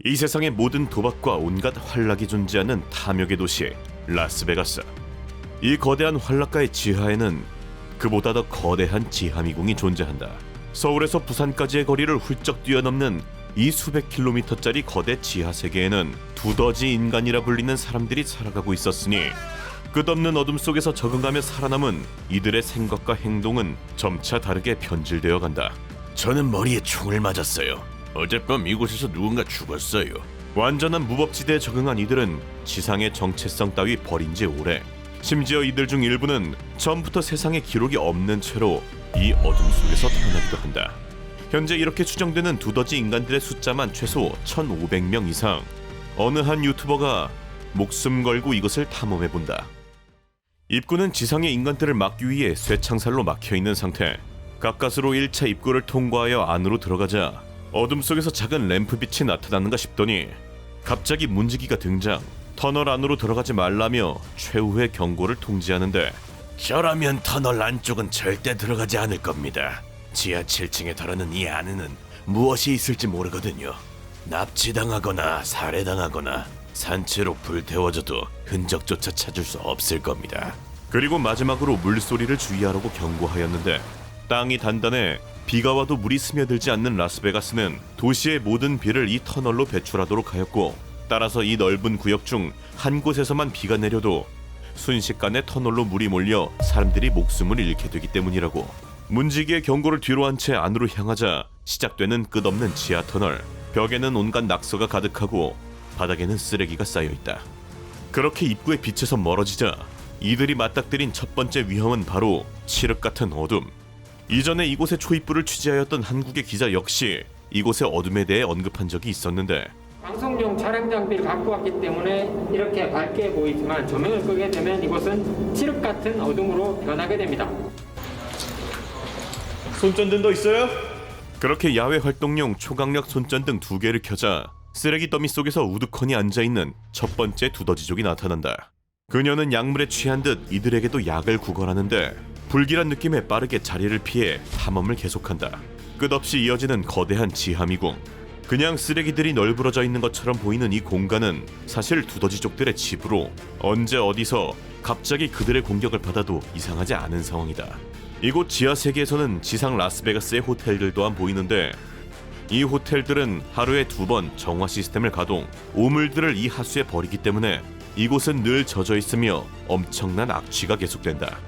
이 세상의 모든 도박과 온갖 환락이 존재하는 탐욕의 도시 라스베가스. 이 거대한 환락가의 지하에는 그보다 더 거대한 지하미궁이 존재한다. 서울에서 부산까지의 거리를 훌쩍 뛰어넘는 이 수백 킬로미터짜리 거대 지하 세계에는 두더지 인간이라 불리는 사람들이 살아가고 있었으니 끝없는 어둠 속에서 적응하며 살아남은 이들의 생각과 행동은 점차 다르게 변질되어 간다. 저는 머리에 총을 맞았어요. 어젯밤 이곳에서 누군가 죽었어요. 완전한 무법지대에 적응한 이들은 지상의 정체성 따위 버린 지 오래. 심지어 이들 중 일부는 처음부터 세상에 기록이 없는 채로 이 어둠 속에서 태어나기도 한다. 현재 이렇게 추정되는 두더지 인간들의 숫자만 최소 1,500명 이상. 어느 한 유튜버가 목숨 걸고 이것을 탐험해본다. 입구는 지상의 인간들을 막기 위해 쇠창살로 막혀있는 상태. 가까스로 1차 입구를 통과하여 안으로 들어가자 어둠 속에서 작은 램프빛이 나타나는가 싶더니 갑자기 문지기가 등장. 터널 안으로 들어가지 말라며 최후의 경고를 통지하는데, 저라면 터널 안쪽은 절대 들어가지 않을 겁니다. 지하 7층에 달하는 이 안에는 무엇이 있을지 모르거든요. 납치당하거나 살해당하거나 산채로 불태워져도 흔적조차 찾을 수 없을 겁니다. 그리고 마지막으로 물소리를 주의하라고 경고하였는데, 땅이 단단해 비가 와도 물이 스며들지 않는 라스베가스는 도시의 모든 비를 이 터널로 배출하도록 하였고, 따라서 이 넓은 구역 중 한 곳에서만 비가 내려도 순식간에 터널로 물이 몰려 사람들이 목숨을 잃게 되기 때문이라고. 문지기의 경고를 뒤로 한 채 안으로 향하자 시작되는 끝없는 지하 터널. 벽에는 온갖 낙서가 가득하고 바닥에는 쓰레기가 쌓여있다. 그렇게 입구의 빛에서 멀어지자 이들이 맞닥뜨린 첫 번째 위험은 바로 칠흑 같은 어둠. 이전에 이곳의 초입부를 취재하였던 한국의 기자 역시 이곳의 어둠에 대해 언급한 적이 있었는데, 방송용 촬영 장비를 갖고 왔기 때문에 이렇게 밝게 보이지만 조명을 끄게 되면 이곳은 칠흑 같은 어둠으로 변하게 됩니다. 손전등 더 있어요? 그렇게 야외 활동용 초강력 손전등 2개를 켜자 쓰레기 더미 속에서 우두커니 앉아있는 첫 번째 두더지족이 나타난다. 그녀는 약물에 취한 듯 이들에게도 약을 구걸하는데 불길한 느낌에 빠르게 자리를 피해 탐험을 계속한다. 끝없이 이어지는 거대한 지하미궁. 그냥 쓰레기들이 널브러져 있는 것처럼 보이는 이 공간은 사실 두더지족들의 집으로 언제 어디서 갑자기 그들의 공격을 받아도 이상하지 않은 상황이다. 이곳 지하 세계에서는 지상 라스베가스의 호텔들 또한 보이는데, 이 호텔들은 하루에 2번 정화 시스템을 가동, 오물들을 이 하수에 버리기 때문에 이곳은 늘 젖어 있으며 엄청난 악취가 계속된다.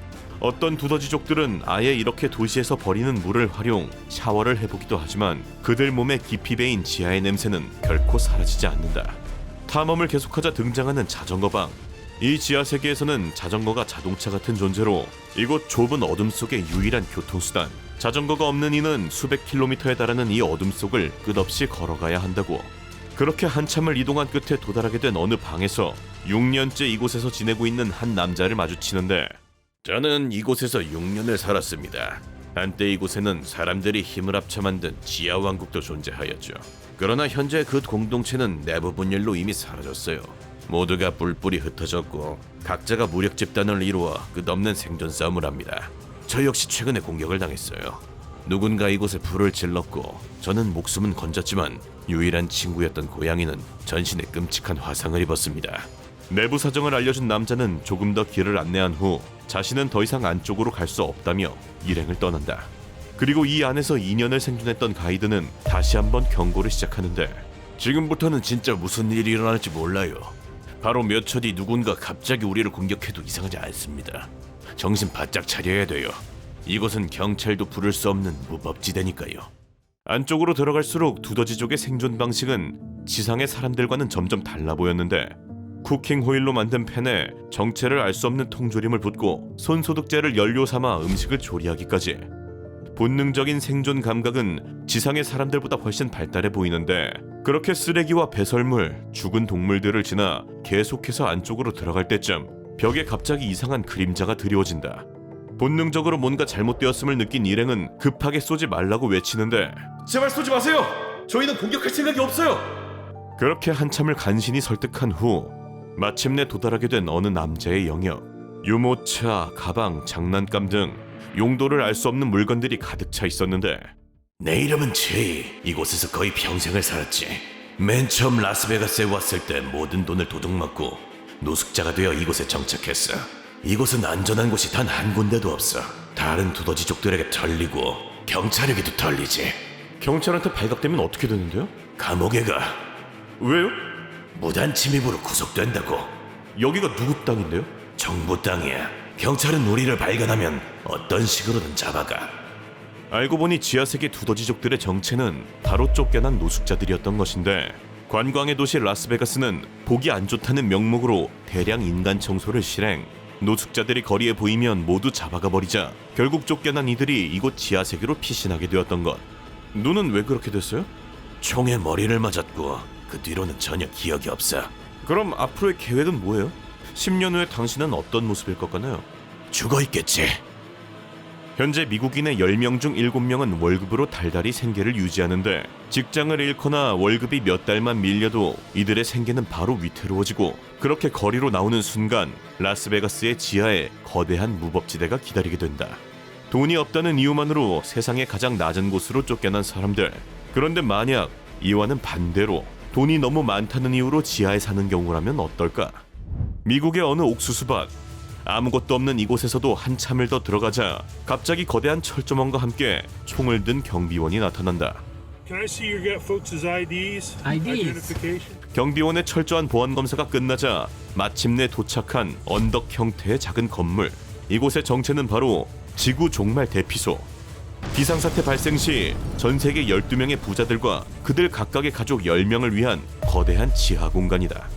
어떤 두더지족들은 아예 이렇게 도시에서 버리는 물을 활용, 샤워를 해보기도 하지만 그들 몸에 깊이 배인 지하의 냄새는 결코 사라지지 않는다. 탐험을 계속하자 등장하는 자전거방. 이 지하 세계에서는 자전거가 자동차 같은 존재로 이곳 좁은 어둠 속의 유일한 교통수단. 자전거가 없는 이는 수백 킬로미터에 달하는 이 어둠 속을 끝없이 걸어가야 한다고. 그렇게 한참을 이동한 끝에 도달하게 된 어느 방에서 6년째 이곳에서 지내고 있는 한 남자를 마주치는데, 저는 이곳에서 6년을 살았습니다. 한때 이곳에는 사람들이 힘을 합쳐 만든 지하 왕국도 존재하였죠. 그러나 현재 그 공동체는 내부 분열로 이미 사라졌어요. 모두가 뿔뿔이 흩어졌고 각자가 무력 집단을 이루어 끝없는 생존 싸움을 합니다. 저 역시 최근에 공격을 당했어요. 누군가 이곳에 불을 질렀고 저는 목숨은 건졌지만 유일한 친구였던 고양이는 전신에 끔찍한 화상을 입었습니다. 내부 사정을 알려준 남자는 조금 더 길을 안내한 후 자신은 더 이상 안쪽으로 갈 수 없다며 일행을 떠난다. 그리고 이 안에서 2년을 생존했던 가이드는 다시 한번 경고를 시작하는데, 지금부터는 진짜 무슨 일이 일어날지 몰라요. 바로 몇 초 뒤 누군가 갑자기 우리를 공격해도 이상하지 않습니다. 정신 바짝 차려야 돼요. 이곳은 경찰도 부를 수 없는 무법지대니까요. 안쪽으로 들어갈수록 두더지족의 생존 방식은 지상의 사람들과는 점점 달라 보였는데, 쿠킹 호일로 만든 팬에 정체를 알 수 없는 통조림을 붓고 손소독제를 연료 삼아 음식을 조리하기까지. 본능적인 생존 감각은 지상의 사람들보다 훨씬 발달해 보이는데, 그렇게 쓰레기와 배설물, 죽은 동물들을 지나 계속해서 안쪽으로 들어갈 때쯤 벽에 갑자기 이상한 그림자가 드리워진다. 본능적으로 뭔가 잘못되었음을 느낀 일행은 급하게 쏘지 말라고 외치는데, 제발 쏘지 마세요! 저희는 공격할 생각이 없어요! 그렇게 한참을 간신히 설득한 후 마침내 도달하게 된 어느 남자의 영역. 유모차, 가방, 장난감 등 용도를 알 수 없는 물건들이 가득 차 있었는데, 내 이름은 제이. 이곳에서 거의 평생을 살았지. 맨 처음 라스베가스에 왔을 때 모든 돈을 도둑맞고 노숙자가 되어 이곳에 정착했어. 이곳은 안전한 곳이 단 한 군데도 없어. 다른 두더지족들에게 털리고 경찰에게도 털리지. 경찰한테 발각되면 어떻게 되는데요? 감옥에 가. 왜요? 무단 침입으로 구속된다고. 여기가 누구 땅인데요? 정부 땅이야. 경찰은 우리를 발견하면 어떤 식으로든 잡아가. 알고 보니 지하세계 두더지족들의 정체는 바로 쫓겨난 노숙자들이었던 것인데, 관광의 도시 라스베가스는 보기 안 좋다는 명목으로 대량 인간 청소를 실행. 노숙자들이 거리에 보이면 모두 잡아가 버리자 결국 쫓겨난 이들이 이곳 지하세계로 피신하게 되었던 것. 눈은 왜 그렇게 됐어요? 총에 머리를 맞았고 그 뒤로는 전혀 기억이 없어. 그럼 앞으로의 계획은 뭐예요? 10년 후에 당신은 어떤 모습일 것 같나요? 죽어 있겠지. 현재 미국인의 10명 중 7명은 월급으로 달달이 생계를 유지하는데, 직장을 잃거나 월급이 몇 달만 밀려도 이들의 생계는 바로 위태로워지고, 그렇게 거리로 나오는 순간 라스베가스의 지하에 거대한 무법지대가 기다리게 된다. 돈이 없다는 이유만으로 세상의 가장 낮은 곳으로 쫓겨난 사람들. 그런데 만약 이와는 반대로 돈이 너무 많다는 이유로 지하에 사는 경우라면 어떨까? 미국의 어느 옥수수밭, 아무것도 없는 이곳에서도 한참을 더 들어가자 갑자기 거대한 철조망과 함께 총을 든 경비원이 나타난다. Can I see your folks' IDs? Identification? 경비원의 철저한 보안 검사가 끝나자 마침내 도착한 언덕 형태의 작은 건물. 이곳의 정체는 바로 지구 종말 대피소. 비상사태 발생 시 전 세계 12명의 부자들과 그들 각각의 가족 10명을 위한 거대한 지하 공간이다.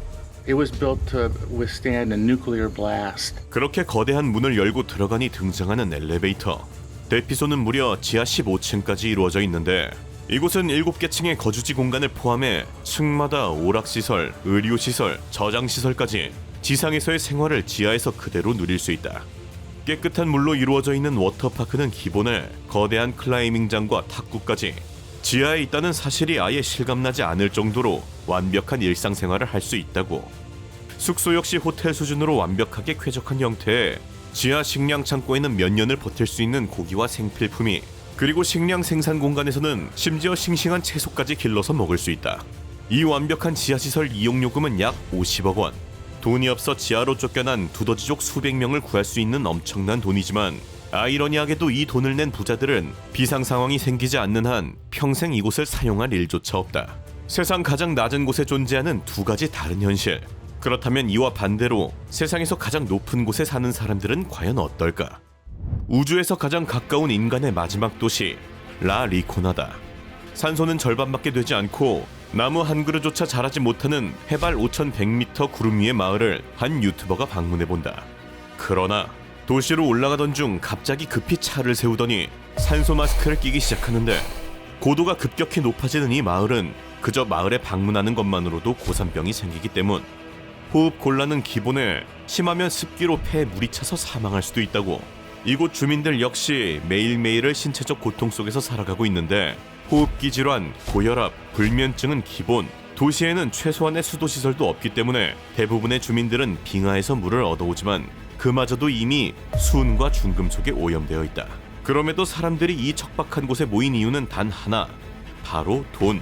It was built to withstand a nuclear blast. 그렇게 거대한 문을 열고 들어가니 등장하는 엘리베이터. 대피소는 무려 지하 15층까지 이루어져 있는데, 이곳은 7개 층의 거주지 공간을 포함해 층마다 오락시설, 의료시설, 저장시설까지 지상에서의 생활을 지하에서 그대로 누릴 수 있다. 깨끗한 물로 이루어져 있는 워터파크는 기본에 거대한 클라이밍장과 탁구까지 지하에 있다는 사실이 아예 실감나지 않을 정도로 완벽한 일상생활을 할 수 있다고. 숙소 역시 호텔 수준으로 완벽하게 쾌적한 형태에 지하 식량 창고에는 몇 년을 버틸 수 있는 고기와 생필품이, 그리고 식량 생산 공간에서는 심지어 싱싱한 채소까지 길러서 먹을 수 있다. 이 완벽한 지하시설 이용요금은 약 50억 원. 돈이 없어 지하로 쫓겨난 두더지족 수백 명을 구할 수 있는 엄청난 돈이지만, 아이러니하게도 이 돈을 낸 부자들은 비상 상황이 생기지 않는 한 평생 이곳을 사용할 일조차 없다. 세상 가장 낮은 곳에 존재하는 두 가지 다른 현실. 그렇다면 이와 반대로 세상에서 가장 높은 곳에 사는 사람들은 과연 어떨까? 우주에서 가장 가까운 인간의 마지막 도시 라 리코나다. 산소는 절반밖에 되지 않고 나무 한 그루조차 자라지 못하는 해발 5,100m 구름 위의 마을을 한 유튜버가 방문해본다. 그러나 도시로 올라가던 중 갑자기 급히 차를 세우더니 산소 마스크를 끼기 시작하는데, 고도가 급격히 높아지는 이 마을은 그저 마을에 방문하는 것만으로도 고산병이 생기기 때문, 호흡 곤란은 기본에 심하면 습기로 폐에 물이 차서 사망할 수도 있다고. 이곳 주민들 역시 매일매일을 신체적 고통 속에서 살아가고 있는데, 호흡기 질환, 고혈압, 불면증은 기본. 도시에는 최소한의 수도시설도 없기 때문에 대부분의 주민들은 빙하에서 물을 얻어오지만 그마저도 이미 수은과 중금속에 오염되어 있다. 그럼에도 사람들이 이 척박한 곳에 모인 이유는 단 하나, 바로 돈.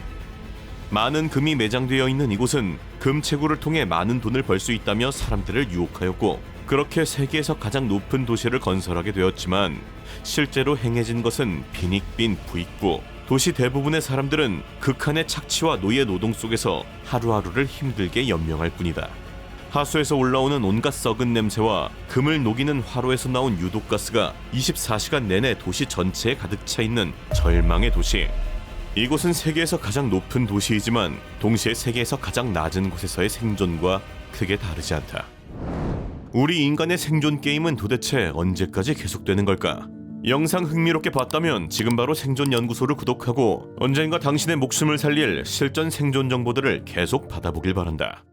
많은 금이 매장되어 있는 이곳은 금채굴을 통해 많은 돈을 벌 수 있다며 사람들을 유혹하였고, 그렇게 세계에서 가장 높은 도시를 건설하게 되었지만 실제로 행해진 것은 빈익빈 부익부. 도시 대부분의 사람들은 극한의 착취와 노예 노동 속에서 하루하루를 힘들게 연명할 뿐이다. 하수에서 올라오는 온갖 썩은 냄새와 금을 녹이는 화로에서 나온 유독가스가 24시간 내내 도시 전체에 가득 차 있는 절망의 도시. 이곳은 세계에서 가장 높은 도시이지만 동시에 세계에서 가장 낮은 곳에서의 생존과 크게 다르지 않다. 우리 인간의 생존 게임은 도대체 언제까지 계속되는 걸까? 영상 흥미롭게 봤다면 지금 바로 생존연구소를 구독하고 언젠가 당신의 목숨을 살릴 실전 생존 정보들을 계속 받아보길 바란다.